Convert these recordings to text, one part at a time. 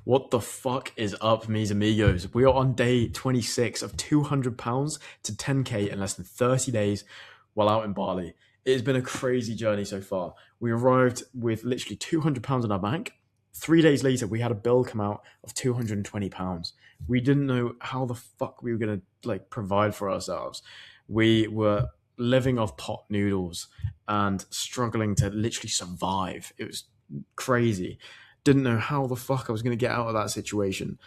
What the fuck is up, mis amigos? We are on day 26 of £200 to 10k in less than 30 days while out in Bali. It has been a crazy journey so far. We arrived with literally £200 in our bank. 3 days later, we had a bill come out of £220. We didn't know how the fuck we were gonna provide for ourselves. We were living off pot noodles and struggling to literally survive. It was crazy. Didn't know how the fuck I was going to get out of that situation.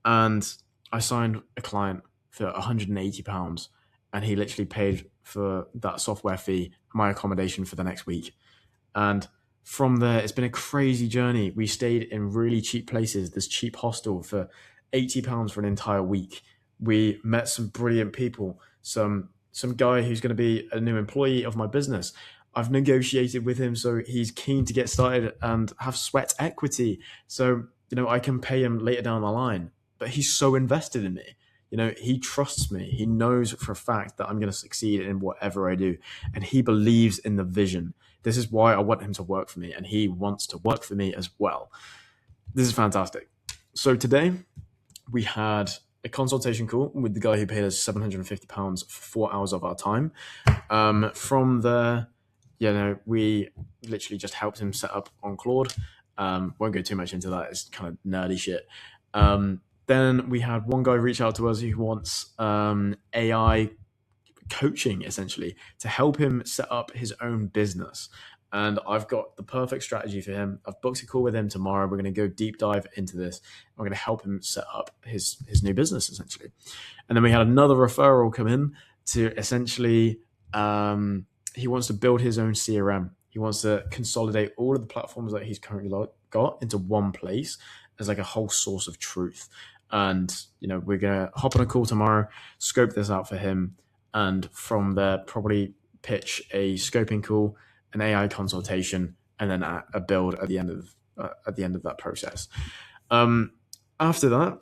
And I signed a client for £180, and he literally paid for that software fee, my accommodation for the next week. And from there, it's been a crazy journey. We stayed in really cheap places, this cheap hostel for £80 for an entire week. We met some brilliant people, some guy who's going to be a new employee of my business. I've negotiated with him, so he's keen to get started and have sweat equity. So, I can pay him later down the line, but he's so invested in me. He trusts me. He knows for a fact that I'm going to succeed in whatever I do. And he believes in the vision. This is why I want him to work for me, and he wants to work for me as well. This is fantastic. So today we had a consultation call with the guy who paid us £750 for 4 hours of our time. From there, we literally just helped him set up on Claude. Won't go too much into that. It's kind of nerdy shit. Then we had one guy reach out to us who wants AI coaching, essentially, to help him set up his own business. And I've got the perfect strategy for him. I've booked a call with him tomorrow. We're going to go deep dive into this. We're going to help him set up his new business, essentially. And then we had another referral come in to essentially, he wants to build his own CRM. He wants to consolidate all of the platforms that he's currently got into one place as like a whole source of truth. And, we're going to hop on a call tomorrow, scope this out for him. And from there, probably pitch a scoping call, an AI consultation, and then a build at the end of that process. After that,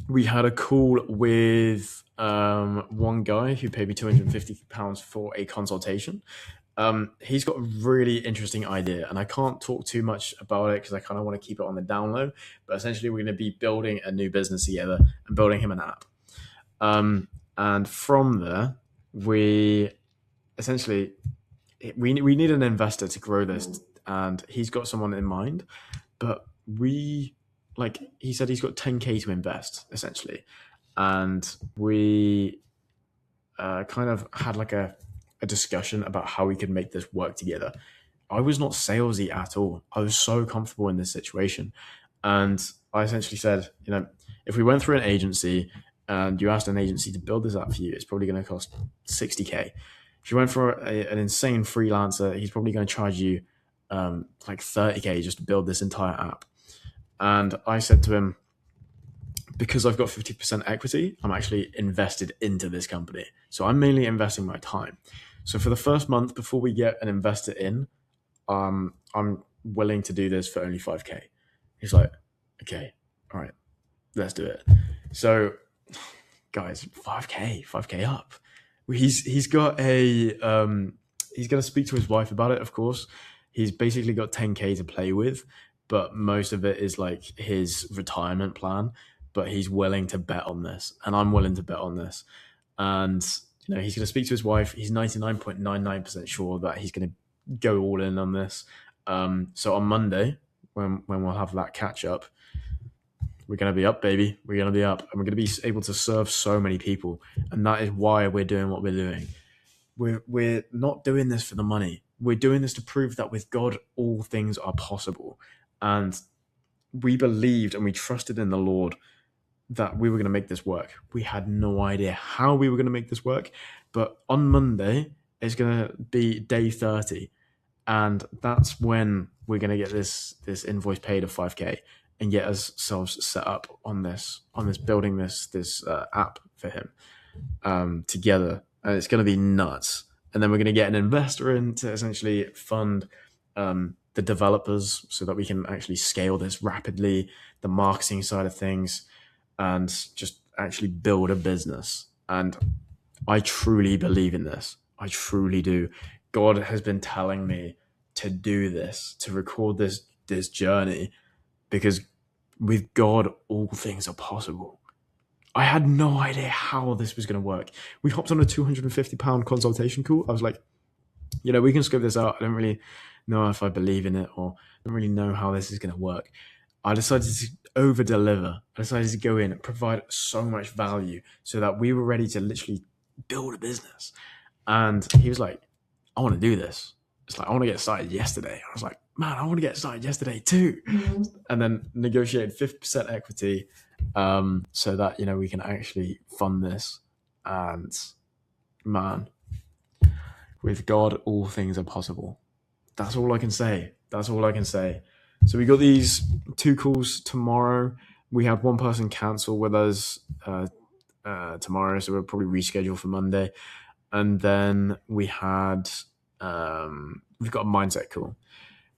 we had a call with one guy who paid me £250 for a consultation. He's got a really interesting idea, and I can't talk too much about it because I kind of want to keep it on the down low. But essentially, we're going to be building a new business together and building him an app. And from there, we essentially we need an investor to grow this, and he's got someone in mind. But he said he's got 10k to invest, essentially, and we kind of had a discussion about how we could make this work together. I was not salesy at all. I was so comfortable in this situation, and I essentially said, if we went through an agency and you asked an agency to build this app for you, it's probably going to cost 60k. If you went for an insane freelancer, he's probably going to charge you 30k just to build this entire app. And I said to him, because I've got 50% equity, I'm actually invested into this company. So I'm mainly investing my time. So for the first month, before we get an investor in, I'm willing to do this for only 5k. He's like, okay, all right, let's do it. So guys, 5k up. He's got he's going to speak to his wife about it, of course. He's basically got 10k to play with, but most of it is like his retirement plan. But he's willing to bet on this, and I'm willing to bet on this. And he's going to speak to his wife. He's 99.99% sure that he's going to go all in on this. So on Monday, when we'll have that catch up, we're going to be up, baby. We're going to be up, and we're going to be able to serve so many people. And that is why we're doing what we're doing. We're not doing this for the money. We're doing this to prove that with God, all things are possible. And we believed and we trusted in the Lord that we were going to make this work. We had no idea how we were going to make this work. But on Monday, it's going to be day 30. And that's when we're going to get this invoice paid of 5k and get ourselves set up on this building this app for him together. And it's going to be nuts. And then we're going to get an investor in to essentially fund the developers so that we can actually scale this rapidly, the marketing side of things, and just actually build a business. And I truly believe in this. I truly do. God has been telling me to do this, to record this journey, because with God, all things are possible. I had no idea how this was going to work. We hopped on a £250 consultation call. I was like, we can scope this out. I don't really know if I believe in it, or I don't really know how this is going to work. I decided to over deliver. I decided to go in and provide so much value so that we were ready to literally build a business. And he was like, I want to do this. It's like, I want to get started yesterday. I was like, man, I want to get started yesterday too. Mm-hmm. And then negotiated 50% equity so that, we can actually fund this. And man, with God, all things are possible. That's all I can say. So we got these 2 calls tomorrow. We had one person cancel with us tomorrow, so we'll probably reschedule for Monday. And then we had we've got a mindset call.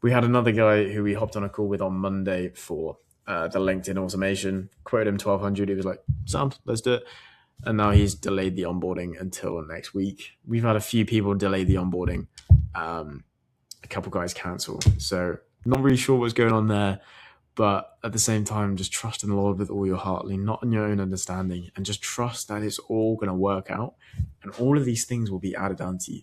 We had another guy who we hopped on a call with on Monday for the LinkedIn automation. Quoted him 1,200. He was like, "Sound, let's do it." And now he's delayed the onboarding until next week. We've had a few people delay the onboarding. A couple guys cancel. So not really sure what's going on there. But at the same time, just trust in the Lord with all your heart, lean not on your own understanding, and just trust that it's all going to work out. And all of these things will be added unto you.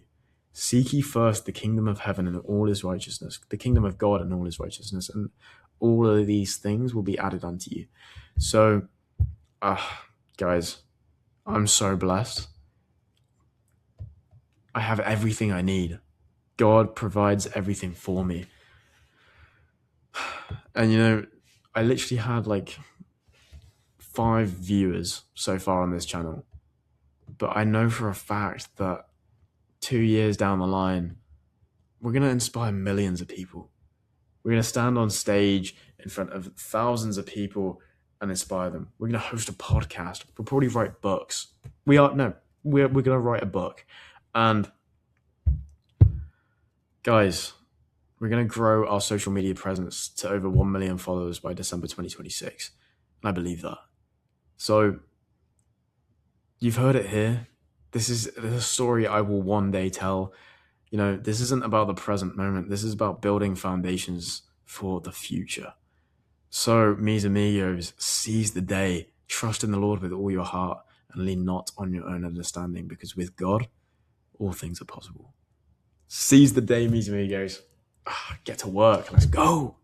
Seek ye first the kingdom of heaven and all his righteousness, the kingdom of God and all his righteousness, and all of these things will be added unto you. So, guys, I'm so blessed. I have everything I need. God provides everything for me. And I literally had like 5 viewers so far on this channel. But I know for a fact that 2 years down the line, we're going to inspire millions of people. We're going to stand on stage in front of thousands of people and inspire them. We're going to host a podcast. We'll probably write books. We're going to write a book. And guys, we're going to grow our social media presence to over 1 million followers by December 2026. And I believe that. So you've heard it here. This is the story I will one day tell. This isn't about the present moment. This is about building foundations for the future. So, mis amigos, seize the day. Trust in the Lord with all your heart and lean not on your own understanding, because with God, all things are possible. Seize the day, mis amigos. Get to work. Let's go.